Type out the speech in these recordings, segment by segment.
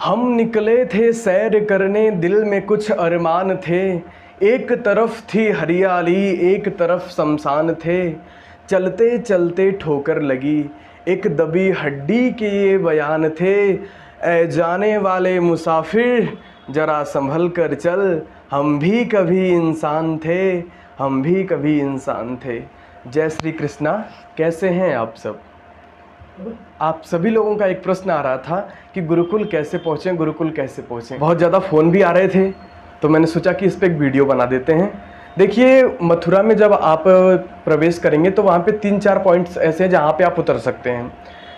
हम निकले थे सैर करने, दिल में कुछ अरमान थे। एक तरफ थी हरियाली, एक तरफ शमशान थे। चलते चलते ठोकर लगी, एक दबी हड्डी के ये बयान थे। ऐ जाने वाले मुसाफिर ज़रा संभल कर चल, हम भी कभी इंसान थे, हम भी कभी इंसान थे। जय श्री कृष्णा। कैसे हैं आप सब? आप सभी लोगों का एक प्रश्न आ रहा था कि गुरुकुल कैसे पहुँचें, गुरुकुल कैसे पहुँचें। बहुत ज़्यादा फ़ोन भी आ रहे थे, तो मैंने सोचा कि इस पर एक वीडियो बना देते हैं। देखिए, मथुरा में जब आप प्रवेश करेंगे तो वहाँ पे 3-4 पॉइंट्स ऐसे हैं जहाँ पे आप उतर सकते हैं।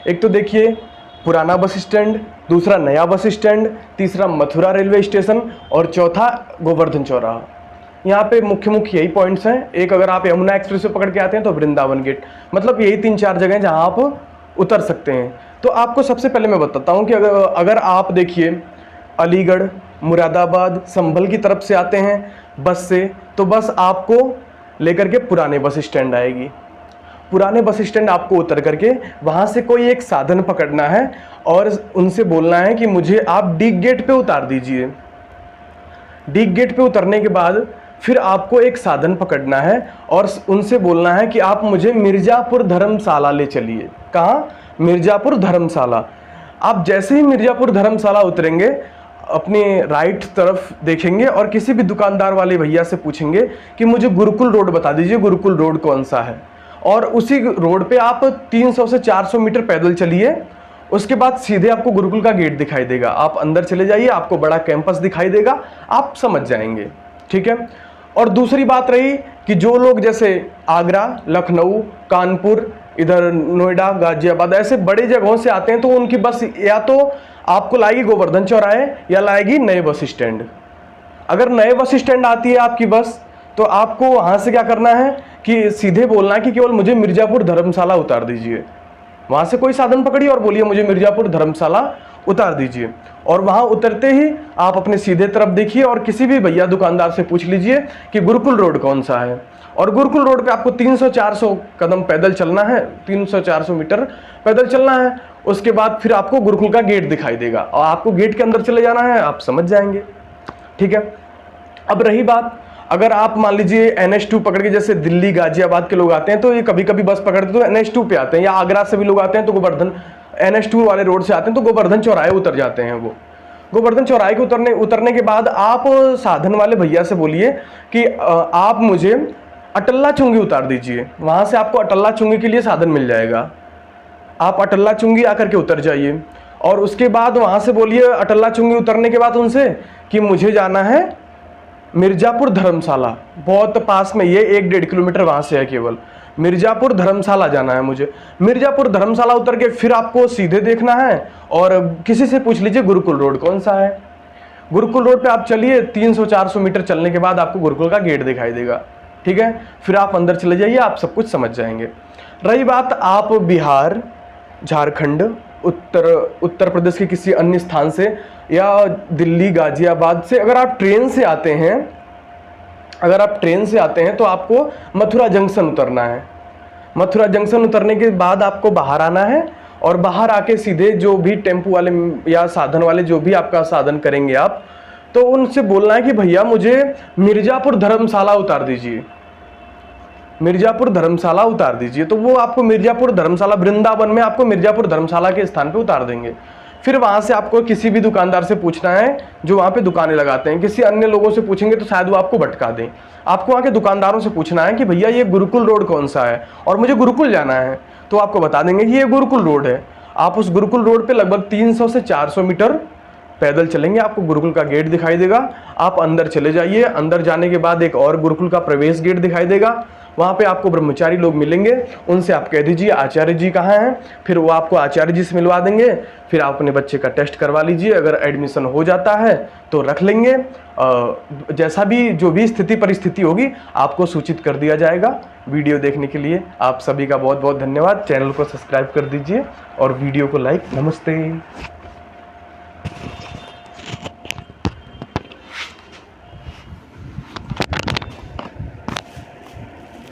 एक तो देखिए पुराना बस स्टैंड, दूसरा नया बस स्टैंड, तीसरा मथुरा रेलवे स्टेशन और चौथा गोवर्धन चौराहा। यहाँ पे मुख्य यही पॉइंट्स हैं। एक अगर आप यमुना एक्सप्रेस पकड़ के आते हैं तो वृंदावन गेट, मतलब यही 3-4 जगह जहाँ आप उतर सकते हैं। तो आपको सबसे पहले मैं बताता हूँ कि अगर आप देखिए अलीगढ़, मुरादाबाद, संभल की तरफ से आते हैं बस से, तो बस आपको लेकर के पुराने बस स्टैंड आएगी। पुराने बस स्टैंड आपको उतर करके वहाँ से कोई एक साधन पकड़ना है और उनसे बोलना है कि मुझे आप डी गेट पे उतार दीजिए। डी गेट पे उतरने के बाद फिर आपको एक साधन पकड़ना है और उनसे बोलना है कि आप मुझे मिर्ज़ापुर धर्मशाला ले चलिए। कहाँ? मिर्ज़ापुर धर्मशाला। आप जैसे ही मिर्ज़ापुर धर्मशाला उतरेंगे, अपने राइट तरफ देखेंगे और किसी भी दुकानदार वाले भैया से पूछेंगे कि मुझे गुरुकुल रोड बता दीजिए, गुरुकुल रोड कौन सा है। और उसी रोड पे आप 300 से 400 मीटर पैदल चलिए। उसके बाद सीधे आपको गुरुकुल का गेट दिखाई देगा। आप अंदर चले जाइए, आपको बड़ा कैंपस दिखाई देगा, आप समझ जाएंगे। ठीक है। और दूसरी बात रही कि जो लोग जैसे आगरा, लखनऊ, कानपुर, इधर नोएडा, गाजियाबाद ऐसे बड़े जगहों से आते हैं, तो उनकी बस या तो आपको लाएगी गोवर्धन चौराहे या लाएगी नए बस स्टैंड। अगर नए बस स्टैंड आती है आपकी बस, तो आपको वहाँ से क्या करना है कि सीधे बोलना है कि केवल मुझे मिर्ज़ापुर धर्मशाला उतार दीजिए। वहाँ से कोई साधन पकड़िए और बोलिए मुझे मिर्ज़ापुर धर्मशाला उतार दीजिए। और वहाँ उतरते ही आप अपने सीधे तरफ देखिए और किसी भी भैया दुकानदार से पूछ लीजिए कि गुरुकुल रोड कौन सा है। और गुरुकुल रोड पे आपको 300-400 कदम पैदल चलना है, 300-400 मीटर पैदल चलना है। उसके बाद फिर आपको गुरुकुल का गेट दिखाई देगा और आपको गेट के अंदर चले जाना है, आप समझ जाएंगे। ठीक है। अब रही बात, अगर आप मान लीजिए NH2 पकड़ के, जैसे दिल्ली, गाजियाबाद के लोग आते हैं तो ये कभी कभी बस पकड़ते तो NH2 पे आते हैं, या आगरा से भी लोग आते हैं तो गोवर्धन NH2 वाले रोड से आते हैं तो गोवर्धन चौराहे उतर जाते हैं। वो गोवर्धन चौराहे के उतरने के बाद आप साधन वाले भैया से बोलिए कि आप मुझे अटल्ला चुंगी उतार दीजिए। वहाँ से आपको अटल्ला चुंगी के लिए साधन मिल जाएगा। आप अटल्ला चुंगी आकर के उतर जाइए और उसके बाद वहाँ से बोलिए अटल्ला चुंगी उतरने के बाद उनसे कि मुझे जाना है मिर्ज़ापुर धर्मशाला। बहुत पास में, ये 1-1.5 किलोमीटर वहाँ से है केवल। मिर्ज़ापुर धर्मशाला जाना है मुझे। मिर्ज़ापुर धर्मशाला उतर के फिर आपको सीधे देखना है और किसी से पूछ लीजिए गुरुकुल रोड कौन सा है। गुरुकुल रोड पे आप चलिए, 300-400 मीटर चलने के बाद आपको गुरुकुल का गेट दिखाई देगा। ठीक है। फिर आप अंदर चले जाइए, आप सब कुछ समझ जाएंगे। रही बात आप बिहार, झारखंड, उत्तर प्रदेश के किसी अन्य स्थान से या दिल्ली, गाजियाबाद से अगर आप ट्रेन से आते हैं, तो आपको मथुरा जंक्शन उतरना है। मथुरा जंक्शन उतरने के बाद आपको बाहर आना है और बाहर आके सीधे जो भी टेम्पू वाले या साधन वाले जो भी आपका साधन करेंगे आप, तो उनसे बोलना है कि भैया मुझे मिर्ज़ापुर धर्मशाला उतार दीजिए, मिर्ज़ापुर धर्मशाला उतार दीजिए। तो वो आपको मिर्ज़ापुर धर्मशाला, वृंदावन में आपको मिर्ज़ापुर धर्मशाला के स्थान पे उतार देंगे। फिर वहाँ से आपको किसी भी दुकानदार से पूछना है जो वहाँ पे दुकानें लगाते हैं। किसी अन्य लोगों से पूछेंगे तो शायद वो आपको भटका दें। आपको वहाँ के दुकानदारों से पूछना है कि भैया ये गुरुकुल रोड कौन सा है और मुझे गुरुकुल जाना है, तो आपको बता देंगे कि ये गुरुकुल रोड है। आप उस गुरुकुल रोड पे लगभग 300 से 400 मीटर पैदल चलेंगे, आपको गुरुकुल का गेट दिखाई देगा। आप अंदर चले जाइए। अंदर जाने के बाद एक और गुरुकुल का प्रवेश गेट दिखाई देगा। वहाँ पे आपको ब्रह्मचारी लोग मिलेंगे, उनसे आप कह दीजिए आचार्य जी कहाँ हैं, फिर वो आपको आचार्य जी से मिलवा देंगे। फिर आप अपने बच्चे का टेस्ट करवा लीजिए, अगर एडमिशन हो जाता है तो रख लेंगे। जैसा भी जो भी स्थिति परिस्थिति होगी आपको सूचित कर दिया जाएगा। वीडियो देखने के लिए आप सभी का बहुत बहुत धन्यवाद। चैनल को सब्सक्राइब कर दीजिए और वीडियो को लाइक। नमस्ते।